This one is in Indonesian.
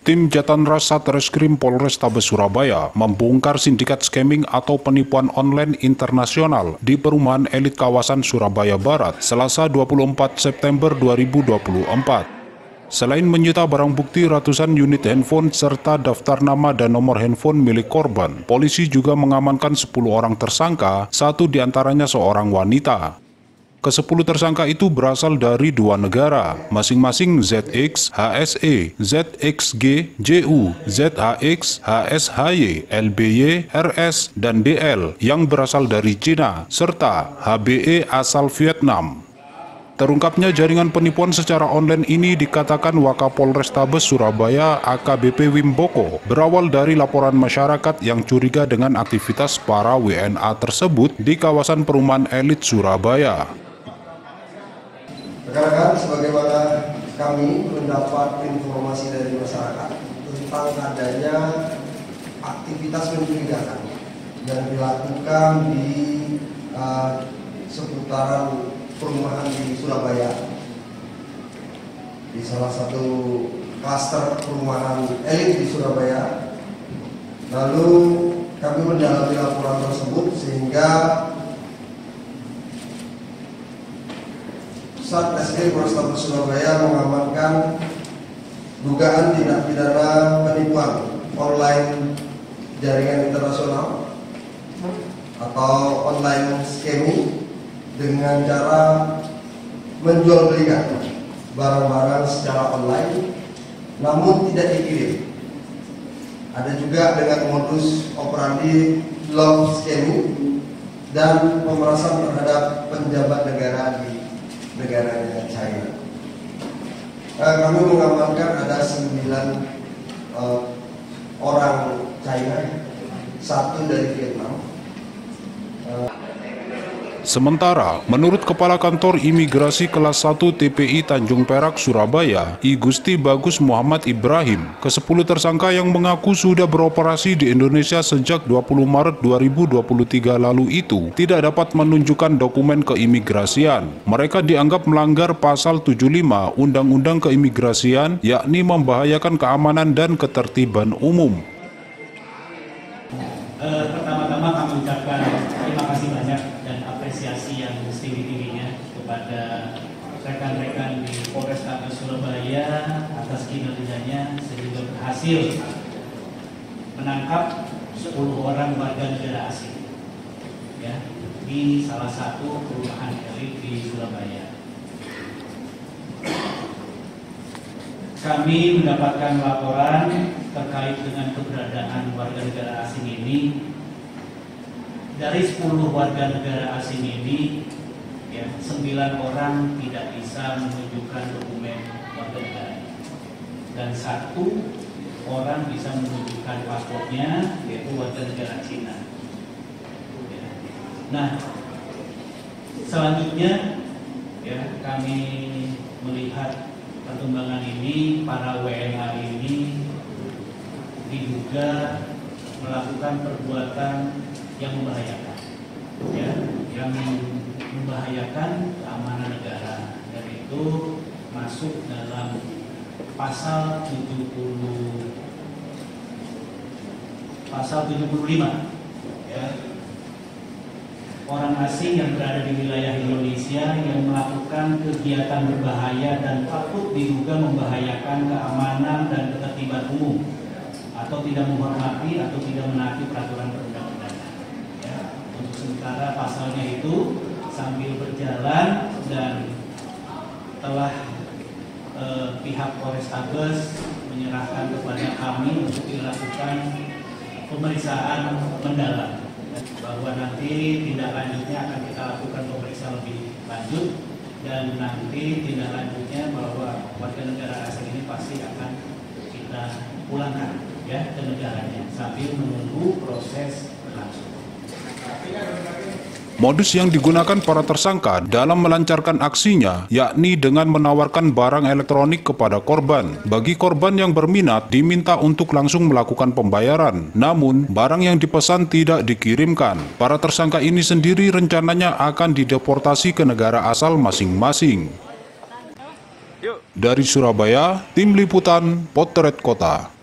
Tim Jatanras Satreskrim Polrestabes Surabaya membongkar sindikat scamming atau penipuan online internasional di perumahan elit kawasan Surabaya Barat, Selasa 24 September 2024. Selain menyita barang bukti ratusan unit handphone serta daftar nama dan nomor handphone milik korban, polisi juga mengamankan 10 orang tersangka, satu diantaranya seorang wanita. Ke-10 tersangka itu berasal dari dua negara, masing-masing ZX, HSE, ZXG, JU, ZHX, HSHY, LBY, RS, dan DL yang berasal dari Cina, serta HBE asal Vietnam. Terungkapnya jaringan penipuan secara online ini dikatakan Wakapolrestabes Surabaya AKBP Wimboko berawal dari laporan masyarakat yang curiga dengan aktivitas para WNA tersebut di kawasan perumahan elit Surabaya. Rekan-rekan, sebagaimana kami mendapat informasi dari masyarakat tentang adanya aktivitas mencurigakan yang dilakukan di seputaran perumahan di Surabaya, di salah satu klaster perumahan elit di Surabaya. Lalu kami mendalami laporan tersebut sehingga Satreskrim Polrestabes Surabaya mengamankan dugaan tindak pidana penipuan online jaringan internasional atau online scamming dengan cara menjual belikan barang-barang secara online namun tidak dikirim. Ada juga dengan modus operandi love scamming dan pemerasan terhadap penjabat negara di negaranya China. Kami mengamankan ada 9 orang China, 1 dari Vietnam. Sementara, menurut Kepala Kantor Imigrasi Kelas 1 TPI Tanjung Perak, Surabaya, I Gusti Bagus Muhammad Ibrahim, ke-10 tersangka yang mengaku sudah beroperasi di Indonesia sejak 20 Maret 2023 lalu itu tidak dapat menunjukkan dokumen keimigrasian. Mereka dianggap melanggar pasal 75 Undang-Undang Keimigrasian, yakni membahayakan keamanan dan ketertiban umum. Pertama-tama kami ucapkan terima kasih banyak dan apresiasi yang setinggi-tingginya kepada rekan-rekan di Polrestabes Surabaya atas kinerjanya sehingga berhasil menangkap 10 orang warga negara asing ya, di salah satu perumahan elit di Surabaya. Kami mendapatkan laporan terkait dengan keberadaan warga negara asing ini. Dari 10 warga negara asing ini, ya, 9 orang tidak bisa menunjukkan dokumen warga negara, dan 1 orang bisa menunjukkan paspornya, yaitu warga negara Cina. Ya. Nah, selanjutnya, ya, kami melihat perkembangan ini, para WNA ini diduga melakukan perbuatan yang membahayakan, ya, yang membahayakan keamanan negara, dan itu masuk dalam pasal 75, ya, orang asing yang berada di wilayah Indonesia yang melakukan kegiatan berbahaya dan patut diduga membahayakan keamanan dan ketertiban umum, atau tidak menghormati atau tidak menaati peraturan perundang-undangan. Ya, untuk sementara pasalnya itu sambil berjalan dan telah pihak Polrestabes menyerahkan kepada kami untuk dilakukan pemeriksaan mendalam, bahwa nanti tindak lanjutnya akan kita lakukan pemeriksaan lebih lanjut, dan nanti tindak lanjutnya bahwa warga negara asing ini pasti akan kita pulangkan, ya, ke negaranya sambil menunggu proses berlangsung. Modus yang digunakan para tersangka dalam melancarkan aksinya yakni dengan menawarkan barang elektronik kepada korban. Bagi korban yang berminat diminta untuk langsung melakukan pembayaran, namun barang yang dipesan tidak dikirimkan. Para tersangka ini sendiri rencananya akan dideportasi ke negara asal masing-masing. Dari Surabaya, Tim Liputan Potret Kota.